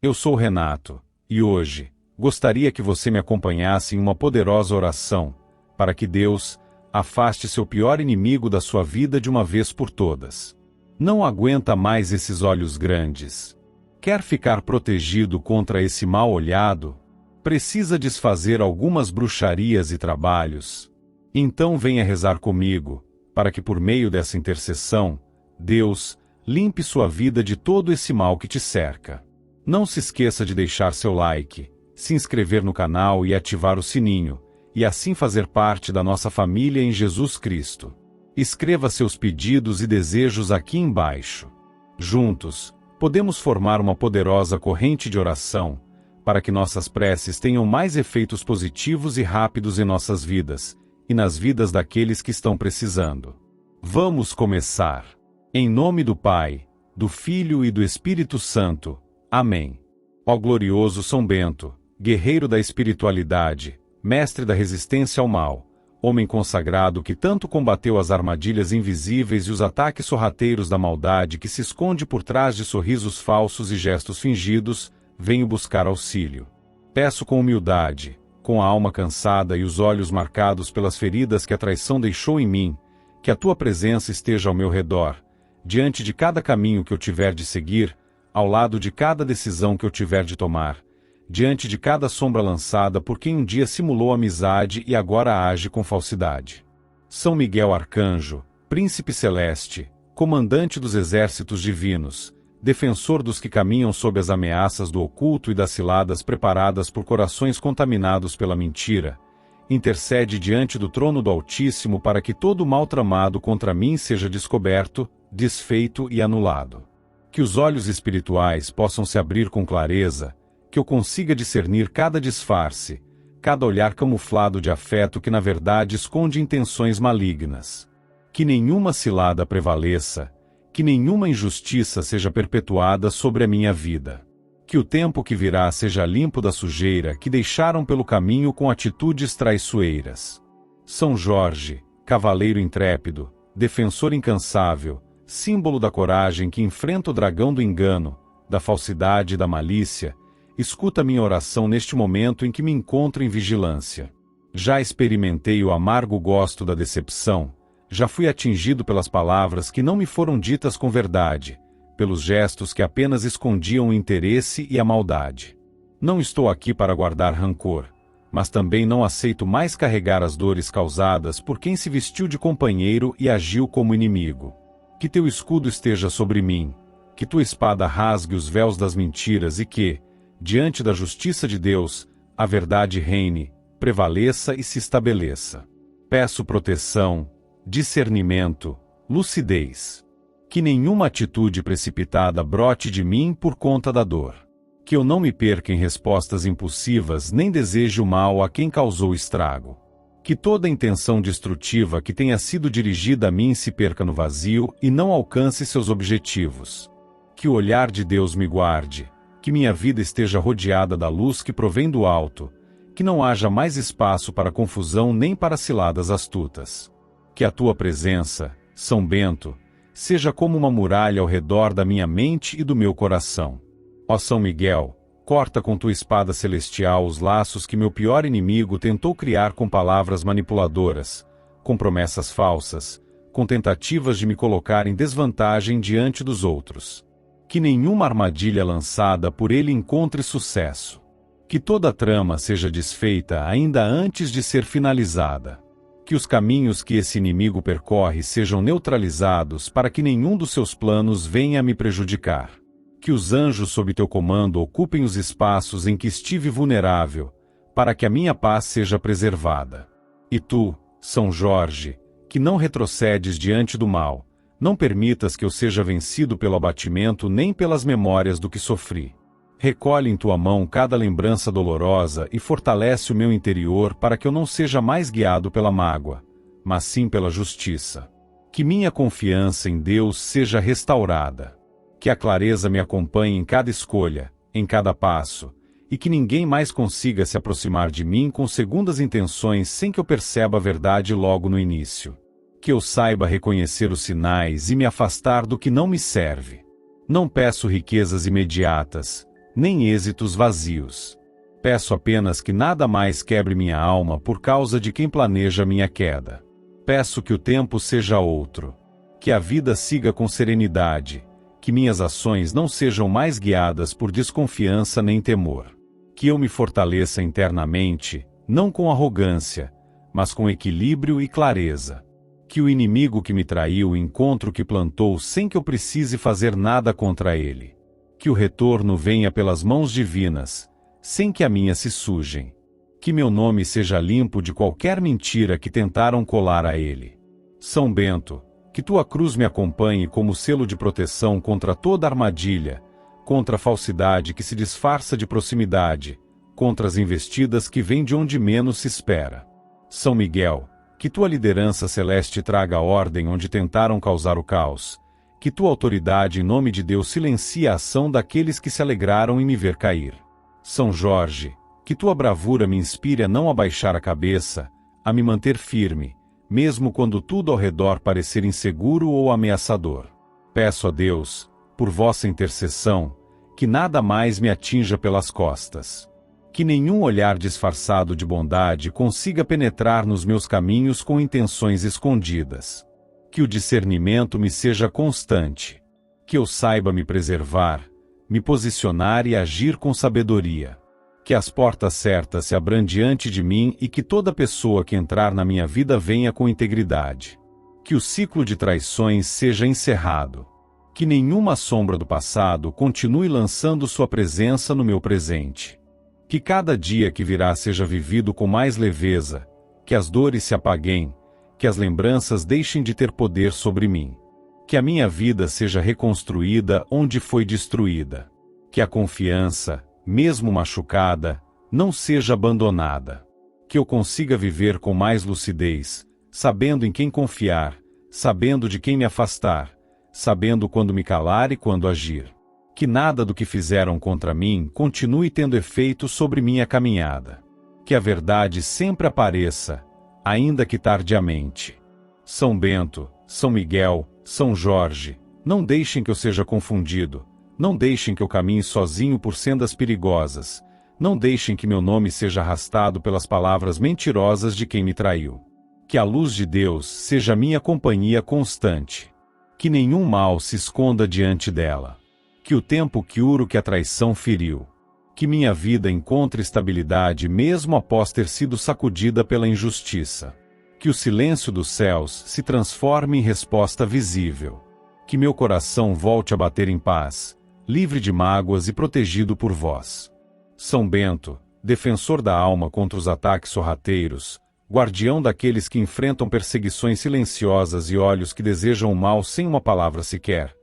Eu sou Renato, e hoje, gostaria que você me acompanhasse em uma poderosa oração, para que Deus afaste seu pior inimigo da sua vida de uma vez por todas. Não aguenta mais esses olhos grandes. Quer ficar protegido contra esse mal olhado? Precisa desfazer algumas bruxarias e trabalhos? Então venha rezar comigo, para que por meio dessa intercessão, Deus limpe sua vida de todo esse mal que te cerca. Não se esqueça de deixar seu like, se inscrever no canal e ativar o sininho, e assim fazer parte da nossa família em Jesus Cristo. Escreva seus pedidos e desejos aqui embaixo. Juntos, podemos formar uma poderosa corrente de oração, para que nossas preces tenham mais efeitos positivos e rápidos em nossas vidas, e nas vidas daqueles que estão precisando. Vamos começar. Em nome do Pai, do Filho e do Espírito Santo. Amém. Ó glorioso São Bento, guerreiro da espiritualidade, mestre da resistência ao mal, homem consagrado que tanto combateu as armadilhas invisíveis e os ataques sorrateiros da maldade que se esconde por trás de sorrisos falsos e gestos fingidos, venho buscar auxílio. Peço com humildade, com a alma cansada e os olhos marcados pelas feridas que a traição deixou em mim, que a tua presença esteja ao meu redor, diante de cada caminho que eu tiver de seguir, ao lado de cada decisão que eu tiver de tomar, diante de cada sombra lançada por quem um dia simulou amizade e agora age com falsidade. São Miguel Arcanjo, Príncipe Celeste, comandante dos exércitos divinos, defensor dos que caminham sob as ameaças do oculto e das ciladas preparadas por corações contaminados pela mentira, intercede diante do trono do Altíssimo para que todo o mal tramado contra mim seja descoberto, desfeito e anulado. Que os olhos espirituais possam se abrir com clareza, que eu consiga discernir cada disfarce, cada olhar camuflado de afeto que na verdade esconde intenções malignas. Que nenhuma cilada prevaleça, que nenhuma injustiça seja perpetuada sobre a minha vida. Que o tempo que virá seja limpo da sujeira que deixaram pelo caminho com atitudes traiçoeiras. São Jorge, cavaleiro intrépido, defensor incansável, símbolo da coragem que enfrenta o dragão do engano, da falsidade e da malícia, escuta minha oração neste momento em que me encontro em vigilância. Já experimentei o amargo gosto da decepção, já fui atingido pelas palavras que não me foram ditas com verdade, pelos gestos que apenas escondiam o interesse e a maldade. Não estou aqui para guardar rancor, mas também não aceito mais carregar as dores causadas por quem se vestiu de companheiro e agiu como inimigo. Que teu escudo esteja sobre mim, que tua espada rasgue os véus das mentiras e que, diante da justiça de Deus, a verdade reine, prevaleça e se estabeleça. Peço proteção, discernimento, lucidez. Que nenhuma atitude precipitada brote de mim por conta da dor. Que eu não me perca em respostas impulsivas nem deseje o mal a quem causou o estrago. Que toda intenção destrutiva que tenha sido dirigida a mim se perca no vazio e não alcance seus objetivos. Que o olhar de Deus me guarde, que minha vida esteja rodeada da luz que provém do alto, que não haja mais espaço para confusão nem para ciladas astutas. Que a tua presença, São Bento, seja como uma muralha ao redor da minha mente e do meu coração. Ó São Miguel, corta com tua espada celestial os laços que meu pior inimigo tentou criar com palavras manipuladoras, com promessas falsas, com tentativas de me colocar em desvantagem diante dos outros. Que nenhuma armadilha lançada por ele encontre sucesso. Que toda trama seja desfeita ainda antes de ser finalizada. Que os caminhos que esse inimigo percorre sejam neutralizados para que nenhum dos seus planos venha a me prejudicar. Que os anjos sob teu comando ocupem os espaços em que estive vulnerável, para que a minha paz seja preservada. E tu, São Jorge, que não retrocedes diante do mal, não permitas que eu seja vencido pelo abatimento nem pelas memórias do que sofri. Recolhe em tua mão cada lembrança dolorosa e fortalece o meu interior para que eu não seja mais guiado pela mágoa, mas sim pela justiça. Que minha confiança em Deus seja restaurada. Que a clareza me acompanhe em cada escolha, em cada passo, e que ninguém mais consiga se aproximar de mim com segundas intenções sem que eu perceba a verdade logo no início. Que eu saiba reconhecer os sinais e me afastar do que não me serve. Não peço riquezas imediatas, nem êxitos vazios. Peço apenas que nada mais quebre minha alma por causa de quem planeja minha queda. Peço que o tempo seja outro. Que a vida siga com serenidade. Que minhas ações não sejam mais guiadas por desconfiança nem temor. Que eu me fortaleça internamente, não com arrogância, mas com equilíbrio e clareza. Que o inimigo que me traiu encontre o que plantou sem que eu precise fazer nada contra ele. Que o retorno venha pelas mãos divinas, sem que a minha se sujem. Que meu nome seja limpo de qualquer mentira que tentaram colar a ele. São Bento, que tua cruz me acompanhe como selo de proteção contra toda armadilha, contra a falsidade que se disfarça de proximidade, contra as investidas que vêm de onde menos se espera. São Miguel, que tua liderança celeste traga a ordem onde tentaram causar o caos, que tua autoridade em nome de Deus silencie a ação daqueles que se alegraram em me ver cair. São Jorge, que tua bravura me inspire a não abaixar a cabeça, a me manter firme, mesmo quando tudo ao redor parecer inseguro ou ameaçador. Peço a Deus, por vossa intercessão, que nada mais me atinja pelas costas. Que nenhum olhar disfarçado de bondade consiga penetrar nos meus caminhos com intenções escondidas. Que o discernimento me seja constante. Que eu saiba me preservar, me posicionar e agir com sabedoria. Que as portas certas se abram diante de mim e que toda pessoa que entrar na minha vida venha com integridade. Que o ciclo de traições seja encerrado. Que nenhuma sombra do passado continue lançando sua presença no meu presente. Que cada dia que virá seja vivido com mais leveza, que as dores se apaguem, que as lembranças deixem de ter poder sobre mim. Que a minha vida seja reconstruída onde foi destruída. Que a confiança, mesmo machucada, não seja abandonada. Que eu consiga viver com mais lucidez, sabendo em quem confiar, sabendo de quem me afastar, sabendo quando me calar e quando agir. Que nada do que fizeram contra mim continue tendo efeito sobre minha caminhada. Que a verdade sempre apareça, ainda que tardiamente. São Bento, São Miguel, São Jorge, não deixem que eu seja confundido, não deixem que eu caminhe sozinho por sendas perigosas, não deixem que meu nome seja arrastado pelas palavras mentirosas de quem me traiu. Que a luz de Deus seja minha companhia constante. Que nenhum mal se esconda diante dela. Que o tempo cure o que a traição feriu. Que minha vida encontre estabilidade mesmo após ter sido sacudida pela injustiça. Que o silêncio dos céus se transforme em resposta visível. Que meu coração volte a bater em paz, livre de mágoas e protegido por vós. São Bento, defensor da alma contra os ataques sorrateiros, guardião daqueles que enfrentam perseguições silenciosas e olhos que desejam o mal sem uma palavra sequer.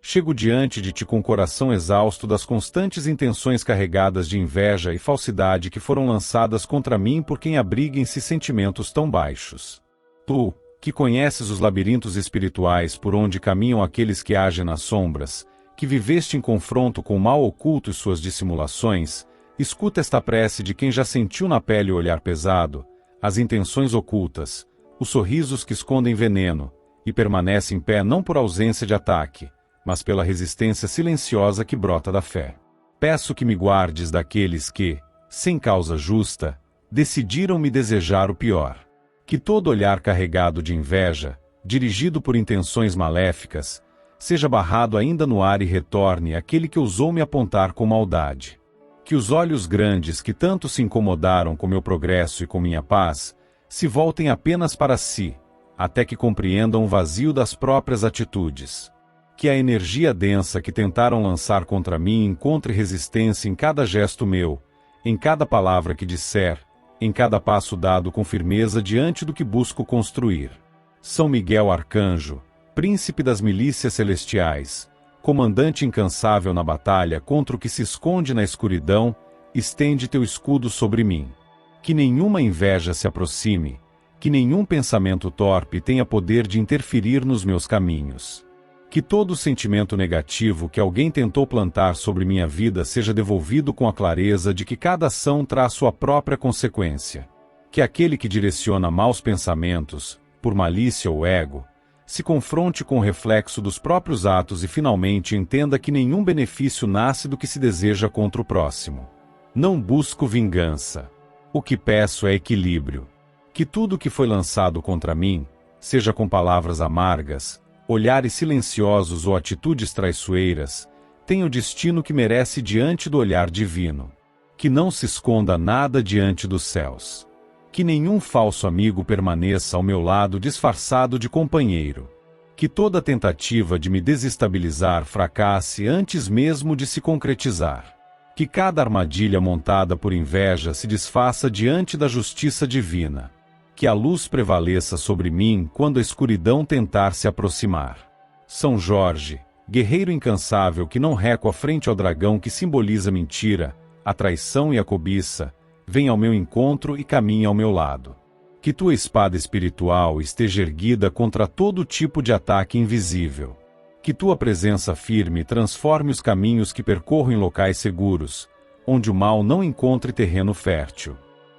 Chego diante de ti com o coração exausto das constantes intenções carregadas de inveja e falsidade que foram lançadas contra mim por quem abriga em si sentimentos tão baixos. Tu, que conheces os labirintos espirituais por onde caminham aqueles que agem nas sombras, que viveste em confronto com o mal oculto e suas dissimulações, escuta esta prece de quem já sentiu na pele o olhar pesado, as intenções ocultas, os sorrisos que escondem veneno, e permanece em pé não por ausência de ataque, mas pela resistência silenciosa que brota da fé. Peço que me guardes daqueles que, sem causa justa, decidiram me desejar o pior. Que todo olhar carregado de inveja, dirigido por intenções maléficas, seja barrado ainda no ar e retorne àquele que ousou me apontar com maldade. Que os olhos grandes que tanto se incomodaram com meu progresso e com minha paz, se voltem apenas para si, até que compreendam o vazio das próprias atitudes. Que a energia densa que tentaram lançar contra mim encontre resistência em cada gesto meu, em cada palavra que disser, em cada passo dado com firmeza diante do que busco construir. São Miguel Arcanjo, príncipe das milícias celestiais, comandante incansável na batalha contra o que se esconde na escuridão, estende teu escudo sobre mim. Que nenhuma inveja se aproxime, que nenhum pensamento torpe tenha poder de interferir nos meus caminhos. Que todo sentimento negativo que alguém tentou plantar sobre minha vida seja devolvido com a clareza de que cada ação traz sua própria consequência. Que aquele que direciona maus pensamentos, por malícia ou ego, se confronte com o reflexo dos próprios atos e finalmente entenda que nenhum benefício nasce do que se deseja contra o próximo. Não busco vingança. O que peço é equilíbrio. Que tudo que foi lançado contra mim, seja com palavras amargas, olhares silenciosos ou atitudes traiçoeiras, tenha o destino que merece diante do olhar divino. Que não se esconda nada diante dos céus. Que nenhum falso amigo permaneça ao meu lado disfarçado de companheiro. Que toda tentativa de me desestabilizar fracasse antes mesmo de se concretizar. Que cada armadilha montada por inveja se desfaça diante da justiça divina. Que a luz prevaleça sobre mim quando a escuridão tentar se aproximar. São Jorge, guerreiro incansável que não recua frente ao dragão que simboliza a mentira, a traição e a cobiça, vem ao meu encontro e caminha ao meu lado. Que tua espada espiritual esteja erguida contra todo tipo de ataque invisível. Que tua presença firme transforme os caminhos que percorro em locais seguros, onde o mal não encontre terreno fértil.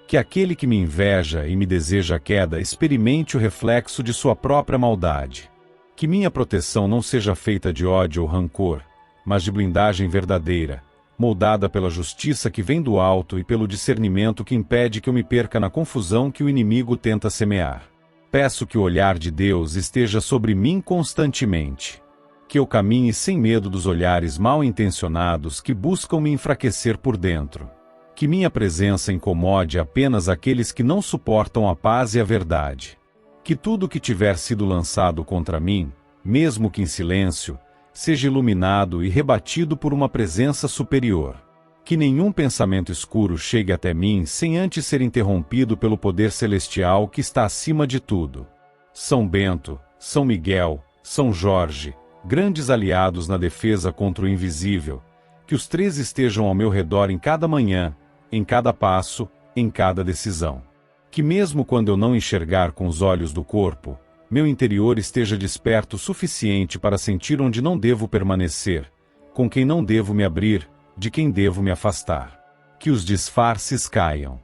Que aquele que me inveja e me deseja a queda experimente o reflexo de sua própria maldade. Que minha proteção não seja feita de ódio ou rancor, mas de blindagem verdadeira, moldada pela justiça que vem do alto e pelo discernimento que impede que eu me perca na confusão que o inimigo tenta semear. Peço que o olhar de Deus esteja sobre mim constantemente. Que eu caminhe sem medo dos olhares mal intencionados que buscam me enfraquecer por dentro. Que minha presença incomode apenas aqueles que não suportam a paz e a verdade. Que tudo que tiver sido lançado contra mim, mesmo que em silêncio, seja iluminado e rebatido por uma presença superior. Que nenhum pensamento escuro chegue até mim sem antes ser interrompido pelo poder celestial que está acima de tudo. São Bento, São Miguel, São Jorge, grandes aliados na defesa contra o invisível, que os três estejam ao meu redor em cada manhã, em cada passo, em cada decisão. Que mesmo quando eu não enxergar com os olhos do corpo, meu interior esteja desperto o suficiente para sentir onde não devo permanecer, com quem não devo me abrir, de quem devo me afastar. Que os disfarces caiam.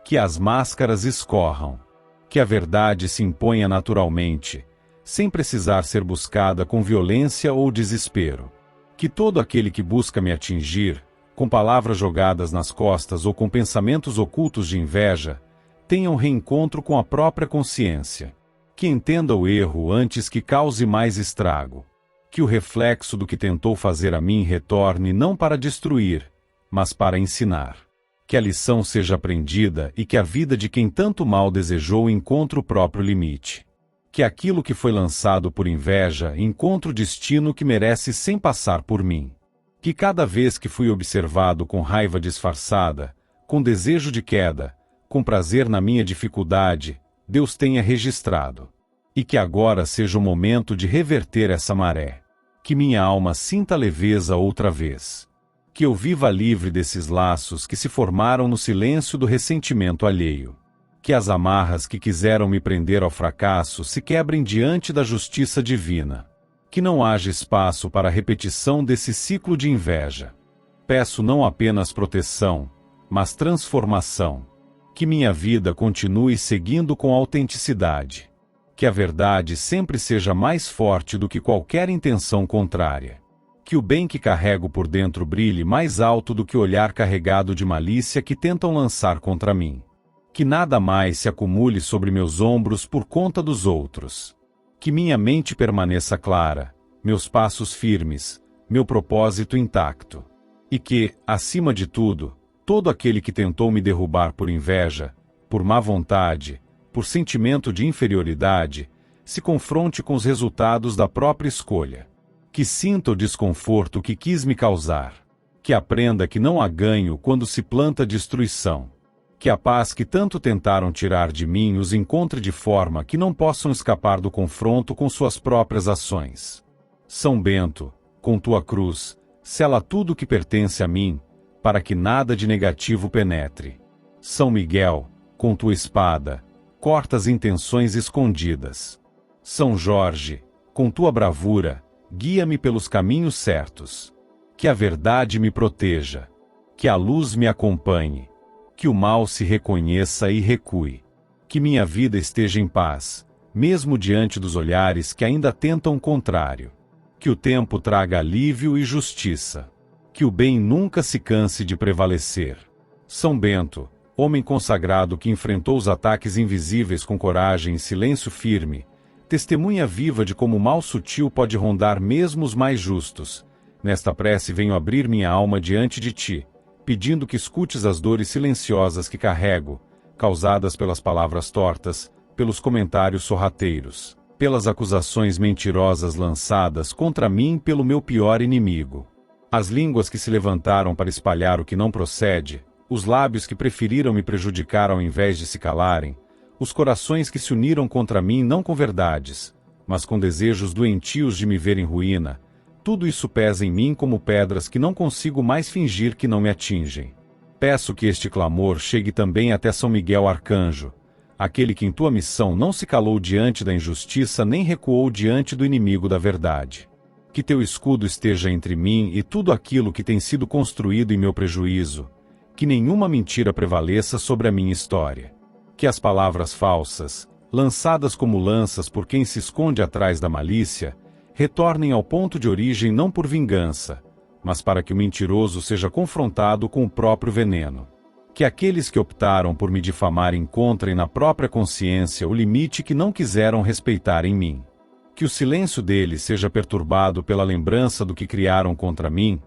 Que as máscaras escorram. Que a verdade se imponha naturalmente, sem precisar ser buscada com violência ou desespero. Que todo aquele que busca me atingir, com palavras jogadas nas costas ou com pensamentos ocultos de inveja, tenha um reencontro com a própria consciência. Que entenda o erro antes que cause mais estrago. Que o reflexo do que tentou fazer a mim retorne não para destruir, mas para ensinar. Que a lição seja aprendida e que a vida de quem tanto mal desejou encontre o próprio limite. Que aquilo que foi lançado por inveja encontre o destino que merece sem passar por mim. Que cada vez que fui observado com raiva disfarçada, com desejo de queda, com prazer na minha dificuldade, Deus tenha registrado. E que agora seja o momento de reverter essa maré. Que minha alma sinta leveza outra vez. Que eu viva livre desses laços que se formaram no silêncio do ressentimento alheio. Que as amarras que quiseram me prender ao fracasso se quebrem diante da justiça divina. Que não haja espaço para a repetição desse ciclo de inveja. Peço não apenas proteção, mas transformação. Que minha vida continue seguindo com autenticidade. Que a verdade sempre seja mais forte do que qualquer intenção contrária. Que o bem que carrego por dentro brilhe mais alto do que o olhar carregado de malícia que tentam lançar contra mim. Que nada mais se acumule sobre meus ombros por conta dos outros. Que minha mente permaneça clara, meus passos firmes, meu propósito intacto. E que, acima de tudo, todo aquele que tentou me derrubar por inveja, por má vontade, por sentimento de inferioridade, se confronte com os resultados da própria escolha. Que sinta o desconforto que quis me causar. Que aprenda que não há ganho quando se planta destruição. Que a paz que tanto tentaram tirar de mim os encontre de forma que não possam escapar do confronto com suas próprias ações. São Bento, com tua cruz, sela tudo que pertence a mim, para que nada de negativo penetre. São Miguel, com tua espada, corta as intenções escondidas. São Jorge, com tua bravura, guia-me pelos caminhos certos. Que a verdade me proteja. Que a luz me acompanhe. Que o mal se reconheça e recue. Que minha vida esteja em paz, mesmo diante dos olhares que ainda tentam o contrário. Que o tempo traga alívio e justiça. Que o bem nunca se canse de prevalecer. São Bento, homem consagrado que enfrentou os ataques invisíveis com coragem e silêncio firme, testemunha viva de como o mal sutil pode rondar mesmo os mais justos. Nesta prece venho abrir minha alma diante de ti, pedindo que escutes as dores silenciosas que carrego, causadas pelas palavras tortas, pelos comentários sorrateiros, pelas acusações mentirosas lançadas contra mim pelo meu pior inimigo. As línguas que se levantaram para espalhar o que não procede, os lábios que preferiram me prejudicar ao invés de se calarem, os corações que se uniram contra mim não com verdades, mas com desejos doentios de me ver em ruína, tudo isso pesa em mim como pedras que não consigo mais fingir que não me atingem. Peço que este clamor chegue também até São Miguel Arcanjo, aquele que em tua missão não se calou diante da injustiça nem recuou diante do inimigo da verdade. Que teu escudo esteja entre mim e tudo aquilo que tem sido construído em meu prejuízo, que nenhuma mentira prevaleça sobre a minha história. Que as palavras falsas, lançadas como lanças por quem se esconde atrás da malícia, retornem ao ponto de origem não por vingança, mas para que o mentiroso seja confrontado com o próprio veneno. Que aqueles que optaram por me difamar encontrem na própria consciência o limite que não quiseram respeitar em mim. Que o silêncio deles seja perturbado pela lembrança do que criaram contra mim,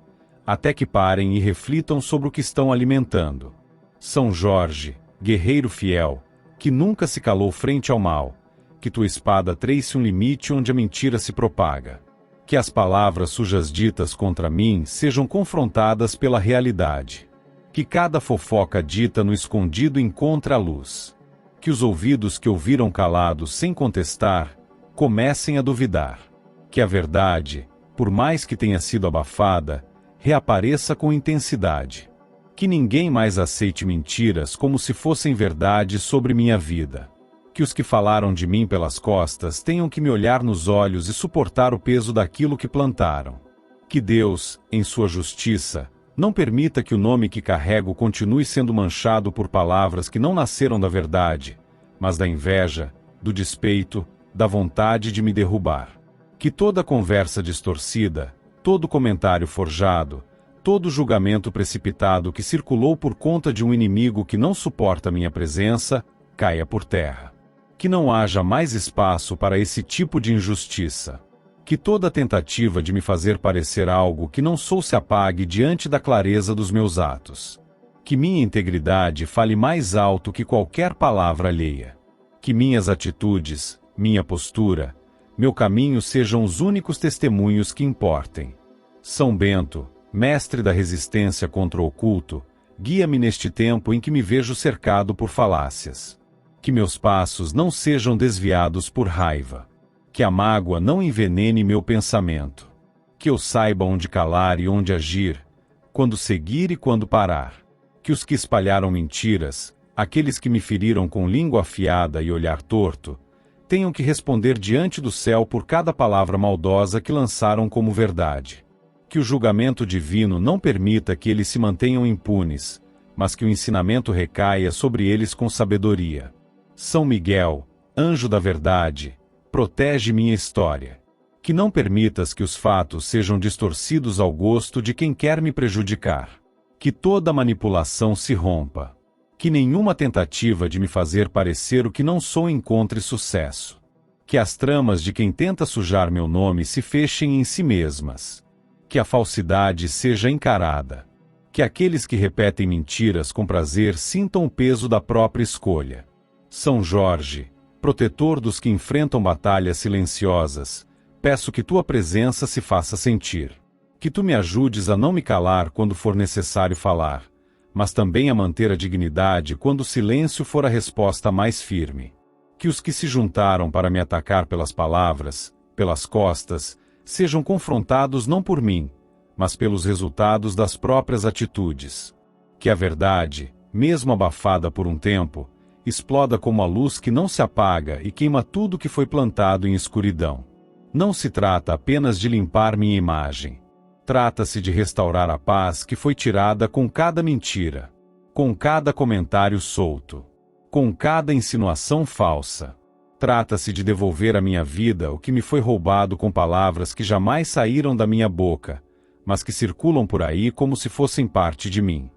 até que parem e reflitam sobre o que estão alimentando. São Jorge, guerreiro fiel, que nunca se calou frente ao mal, que tua espada trace um limite onde a mentira se propaga. Que as palavras sujas ditas contra mim sejam confrontadas pela realidade. Que cada fofoca dita no escondido encontre a luz. Que os ouvidos que ouviram calados sem contestar, comecem a duvidar. Que a verdade, por mais que tenha sido abafada, reapareça com intensidade. Que ninguém mais aceite mentiras como se fossem verdade sobre minha vida. Que os que falaram de mim pelas costas tenham que me olhar nos olhos e suportar o peso daquilo que plantaram. Que Deus, em sua justiça, não permita que o nome que carrego continue sendo manchado por palavras que não nasceram da verdade, mas da inveja, do despeito, da vontade de me derrubar. Que toda conversa distorcida, todo comentário forjado, todo julgamento precipitado que circulou por conta de um inimigo que não suporta minha presença, caia por terra. Que não haja mais espaço para esse tipo de injustiça. Que toda tentativa de me fazer parecer algo que não sou se apague diante da clareza dos meus atos. Que minha integridade fale mais alto que qualquer palavra alheia. Que minhas atitudes, minha postura, meu caminho sejam os únicos testemunhos que importem. São Bento, mestre da resistência contra o oculto, guia-me neste tempo em que me vejo cercado por falácias. Que meus passos não sejam desviados por raiva. Que a mágoa não envenene meu pensamento. Que eu saiba onde calar e onde agir, quando seguir e quando parar. Que os que espalharam mentiras, aqueles que me feriram com língua afiada e olhar torto, tenham que responder diante do céu por cada palavra maldosa que lançaram como verdade. Que o julgamento divino não permita que eles se mantenham impunes, mas que o ensinamento recaia sobre eles com sabedoria. São Miguel, anjo da verdade, protege minha história. Que não permitas que os fatos sejam distorcidos ao gosto de quem quer me prejudicar. Que toda manipulação se rompa. Que nenhuma tentativa de me fazer parecer o que não sou encontre sucesso. Que as tramas de quem tenta sujar meu nome se fechem em si mesmas. Que a falsidade seja encarada. Que aqueles que repetem mentiras com prazer sintam o peso da própria escolha. São Jorge, protetor dos que enfrentam batalhas silenciosas, peço que tua presença se faça sentir. Que tu me ajudes a não me calar quando for necessário falar, mas também a manter a dignidade quando o silêncio for a resposta mais firme. Que os que se juntaram para me atacar pelas palavras, pelas costas, sejam confrontados não por mim, mas pelos resultados das próprias atitudes. Que a verdade, mesmo abafada por um tempo, exploda como a luz que não se apaga e queima tudo que foi plantado em escuridão. Não se trata apenas de limpar minha imagem. Trata-se de restaurar a paz que foi tirada com cada mentira, com cada comentário solto, com cada insinuação falsa. Trata-se de devolver à minha vida o que me foi roubado com palavras que jamais saíram da minha boca, mas que circulam por aí como se fossem parte de mim.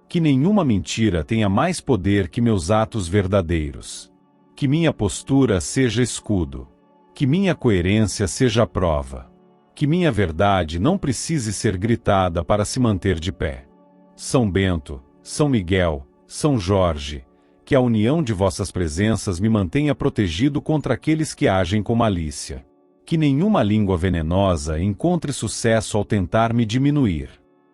Que nenhuma mentira tenha mais poder que meus atos verdadeiros. Que minha postura seja escudo. Que minha coerência seja a prova. Que minha verdade não precise ser gritada para se manter de pé. São Bento, São Miguel, São Jorge, que a união de vossas presenças me mantenha protegido contra aqueles que agem com malícia. Que nenhuma língua venenosa encontre sucesso ao tentar me diminuir.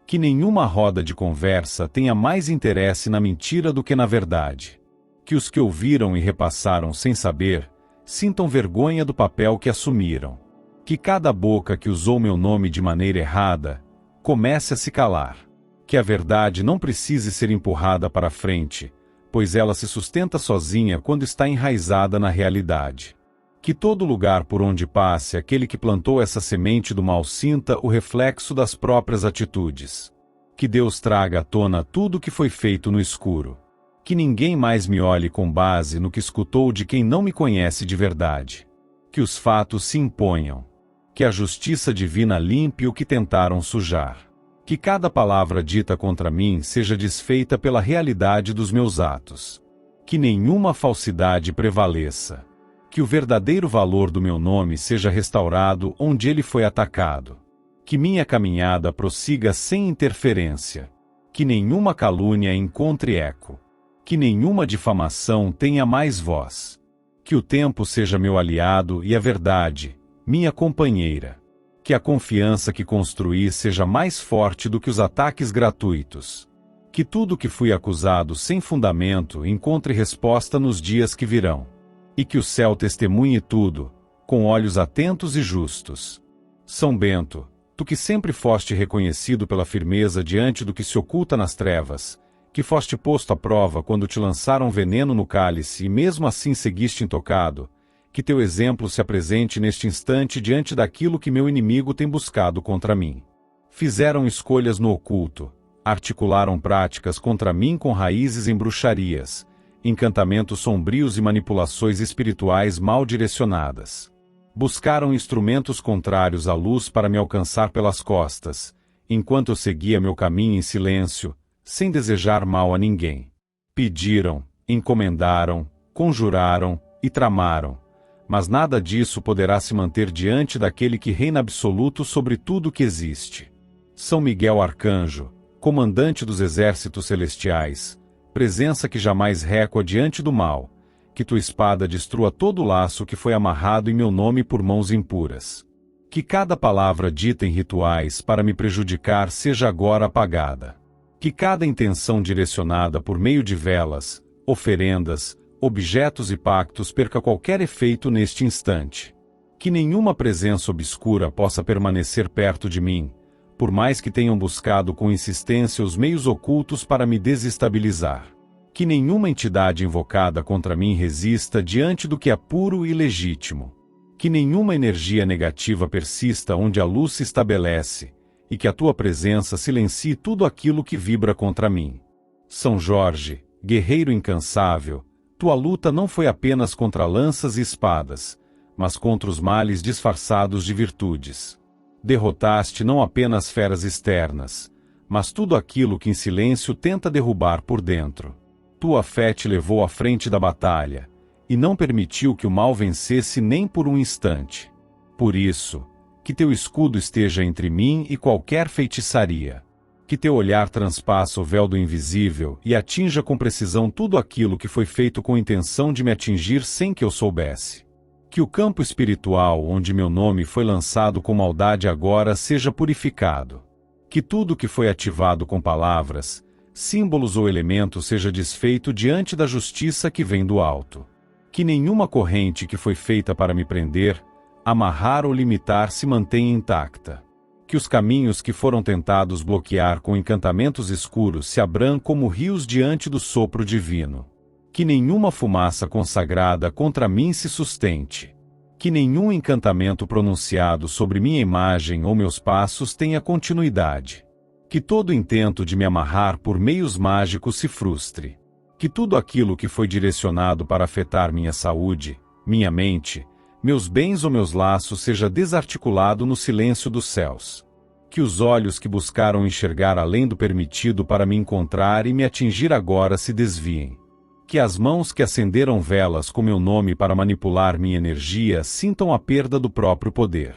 Que nenhuma roda de conversa tenha mais interesse na mentira do que na verdade. Que os que ouviram e repassaram sem saber, sintam vergonha do papel que assumiram. Que cada boca que usou meu nome de maneira errada, comece a se calar. Que a verdade não precise ser empurrada para frente, pois ela se sustenta sozinha quando está enraizada na realidade. Que todo lugar por onde passe aquele que plantou essa semente do mal sinta o reflexo das próprias atitudes. Que Deus traga à tona tudo o que foi feito no escuro. Que ninguém mais me olhe com base no que escutou de quem não me conhece de verdade. Que os fatos se imponham. Que a justiça divina limpe o que tentaram sujar. Que cada palavra dita contra mim seja desfeita pela realidade dos meus atos. Que nenhuma falsidade prevaleça. Que o verdadeiro valor do meu nome seja restaurado onde ele foi atacado. Que minha caminhada prossiga sem interferência. Que nenhuma calúnia encontre eco. Que nenhuma difamação tenha mais voz. Que o tempo seja meu aliado e a verdade, minha companheira. Que a confiança que construí seja mais forte do que os ataques gratuitos. Que tudo que fui acusado sem fundamento encontre resposta nos dias que virão. E que o céu testemunhe tudo, com olhos atentos e justos. São Bento, tu que sempre foste reconhecido pela firmeza diante do que se oculta nas trevas, que foste posto à prova quando te lançaram veneno no cálice e mesmo assim seguiste intocado, que teu exemplo se apresente neste instante diante daquilo que meu inimigo tem buscado contra mim. Fizeram escolhas no oculto, articularam práticas contra mim com raízes em bruxarias, encantamentos sombrios e manipulações espirituais mal direcionadas. Buscaram instrumentos contrários à luz para me alcançar pelas costas, enquanto eu seguia meu caminho em silêncio, sem desejar mal a ninguém. Pediram, encomendaram, conjuraram e tramaram, mas nada disso poderá se manter diante daquele que reina absoluto sobre tudo que existe. São Miguel Arcanjo, comandante dos exércitos celestiais, presença que jamais recua diante do mal, que tua espada destrua todo o laço que foi amarrado em meu nome por mãos impuras. Que cada palavra dita em rituais para me prejudicar seja agora apagada. Que cada intenção direcionada por meio de velas, oferendas, objetos e pactos perca qualquer efeito neste instante. Que nenhuma presença obscura possa permanecer perto de mim, por mais que tenham buscado com insistência os meios ocultos para me desestabilizar. Que nenhuma entidade invocada contra mim resista diante do que é puro e legítimo. Que nenhuma energia negativa persista onde a luz se estabelece, e que a tua presença silencie tudo aquilo que vibra contra mim. São Jorge, guerreiro incansável, tua luta não foi apenas contra lanças e espadas, mas contra os males disfarçados de virtudes. Derrotaste não apenas feras externas, mas tudo aquilo que em silêncio tenta derrubar por dentro. Tua fé te levou à frente da batalha, e não permitiu que o mal vencesse nem por um instante. Por isso, que teu escudo esteja entre mim e qualquer feitiçaria. Que teu olhar transpassa o véu do invisível e atinja com precisão tudo aquilo que foi feito com intenção de me atingir sem que eu soubesse. Que o campo espiritual onde meu nome foi lançado com maldade agora seja purificado. Que tudo que foi ativado com palavras, símbolos ou elementos seja desfeito diante da justiça que vem do alto. Que nenhuma corrente que foi feita para me prender, amarrar ou limitar se mantenha intacta. Que os caminhos que foram tentados bloquear com encantamentos escuros se abram como rios diante do sopro divino. Que nenhuma fumaça consagrada contra mim se sustente. Que nenhum encantamento pronunciado sobre minha imagem ou meus passos tenha continuidade. Que todo intento de me amarrar por meios mágicos se frustre. Que tudo aquilo que foi direcionado para afetar minha saúde, minha mente, meus bens ou meus laços seja desarticulado no silêncio dos céus. Que os olhos que buscaram enxergar além do permitido para me encontrar e me atingir agora se desviem. Que as mãos que acenderam velas com meu nome para manipular minha energia sintam a perda do próprio poder.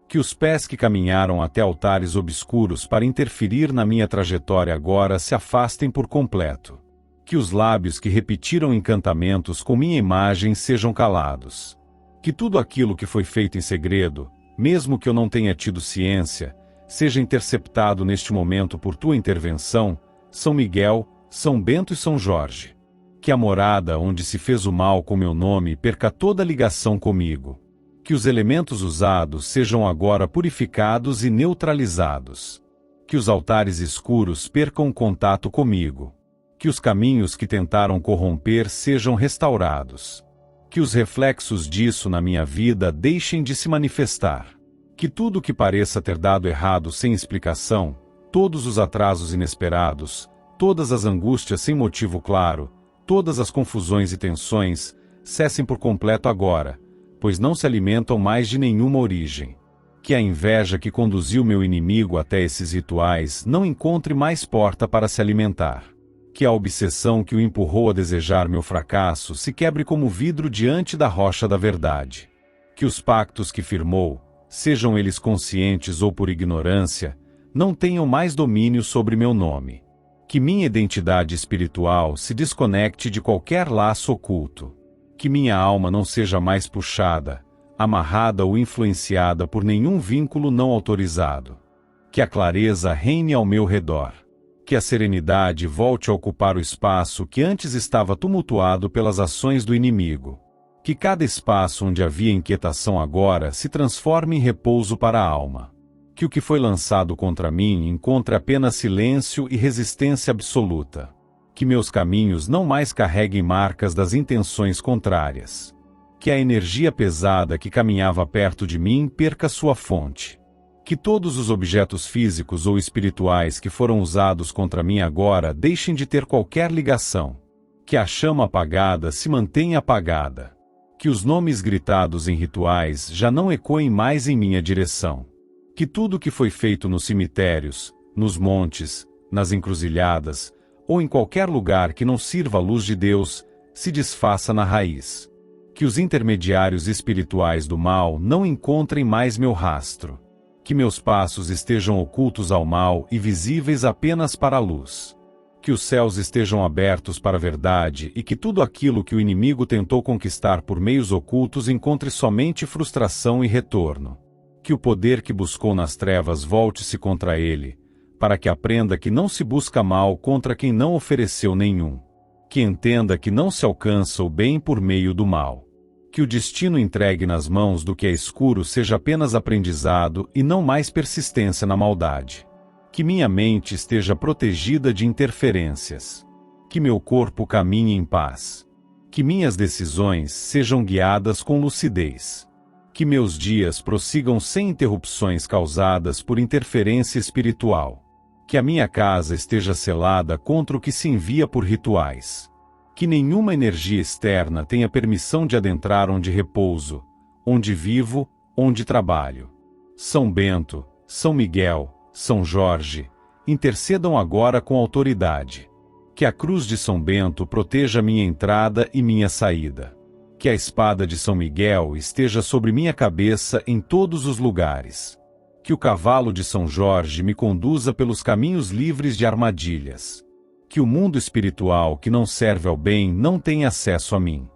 Que os pés que caminharam até altares obscuros para interferir na minha trajetória agora se afastem por completo. Que os lábios que repetiram encantamentos com minha imagem sejam calados. Que tudo aquilo que foi feito em segredo, mesmo que eu não tenha tido ciência, seja interceptado neste momento por tua intervenção, São Miguel, São Bento e São Jorge. Que a morada onde se fez o mal com meu nome perca toda ligação comigo. Que os elementos usados sejam agora purificados e neutralizados. Que os altares escuros percam contato comigo. Que os caminhos que tentaram corromper sejam restaurados. Que os reflexos disso na minha vida deixem de se manifestar. Que tudo que pareça ter dado errado sem explicação, todos os atrasos inesperados, todas as angústias sem motivo claro, todas as confusões e tensões, cessem por completo agora, pois não se alimentam mais de nenhuma origem. Que a inveja que conduziu meu inimigo até esses rituais não encontre mais porta para se alimentar. Que a obsessão que o empurrou a desejar meu fracasso se quebre como vidro diante da rocha da verdade. Que os pactos que firmou, sejam eles conscientes ou por ignorância, não tenham mais domínio sobre meu nome. Que minha identidade espiritual se desconecte de qualquer laço oculto. Que minha alma não seja mais puxada, amarrada ou influenciada por nenhum vínculo não autorizado. Que a clareza reine ao meu redor. Que a serenidade volte a ocupar o espaço que antes estava tumultuado pelas ações do inimigo. Que cada espaço onde havia inquietação agora se transforme em repouso para a alma. Que o que foi lançado contra mim encontre apenas silêncio e resistência absoluta. Que meus caminhos não mais carreguem marcas das intenções contrárias. Que a energia pesada que caminhava perto de mim perca sua fonte. Que todos os objetos físicos ou espirituais que foram usados contra mim agora deixem de ter qualquer ligação. Que a chama apagada se mantenha apagada. Que os nomes gritados em rituais já não ecoem mais em minha direção. Que tudo que foi feito nos cemitérios, nos montes, nas encruzilhadas, ou em qualquer lugar que não sirva a luz de Deus, se desfaça na raiz. Que os intermediários espirituais do mal não encontrem mais meu rastro. Que meus passos estejam ocultos ao mal e visíveis apenas para a luz. Que os céus estejam abertos para a verdade e que tudo aquilo que o inimigo tentou conquistar por meios ocultos encontre somente frustração e retorno. Que o poder que buscou nas trevas volte-se contra ele, para que aprenda que não se busca mal contra quem não ofereceu nenhum. Que entenda que não se alcança o bem por meio do mal. Que o destino entregue nas mãos do que é escuro seja apenas aprendizado e não mais persistência na maldade. Que minha mente esteja protegida de interferências. Que meu corpo caminhe em paz. Que minhas decisões sejam guiadas com lucidez. Que meus dias prossigam sem interrupções causadas por interferência espiritual. Que a minha casa esteja selada contra o que se envia por rituais. Que nenhuma energia externa tenha permissão de adentrar onde repouso, onde vivo, onde trabalho. São Bento, São Miguel, São Jorge, intercedam agora com autoridade. Que a cruz de São Bento proteja minha entrada e minha saída. Que a espada de São Miguel esteja sobre minha cabeça em todos os lugares. Que o cavalo de São Jorge me conduza pelos caminhos livres de armadilhas. Que o mundo espiritual que não serve ao bem não tenha acesso a mim.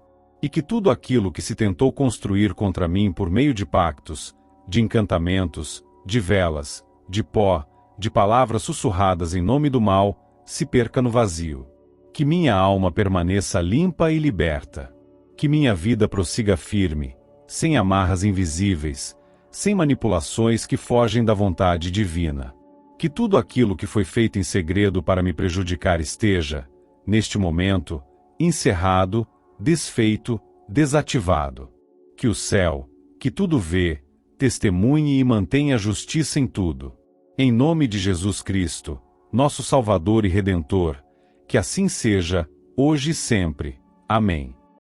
E que tudo aquilo que se tentou construir contra mim por meio de pactos, de encantamentos, de velas, de pó, de palavras sussurradas em nome do mal, se perca no vazio. Que minha alma permaneça limpa e liberta. Que minha vida prossiga firme, sem amarras invisíveis, sem manipulações que fogem da vontade divina. Que tudo aquilo que foi feito em segredo para me prejudicar esteja, neste momento, encerrado, desfeito, desativado. Que o céu, que tudo vê, testemunhe e mantenha a justiça em tudo. Em nome de Jesus Cristo, nosso Salvador e Redentor, que assim seja, hoje e sempre. Amém.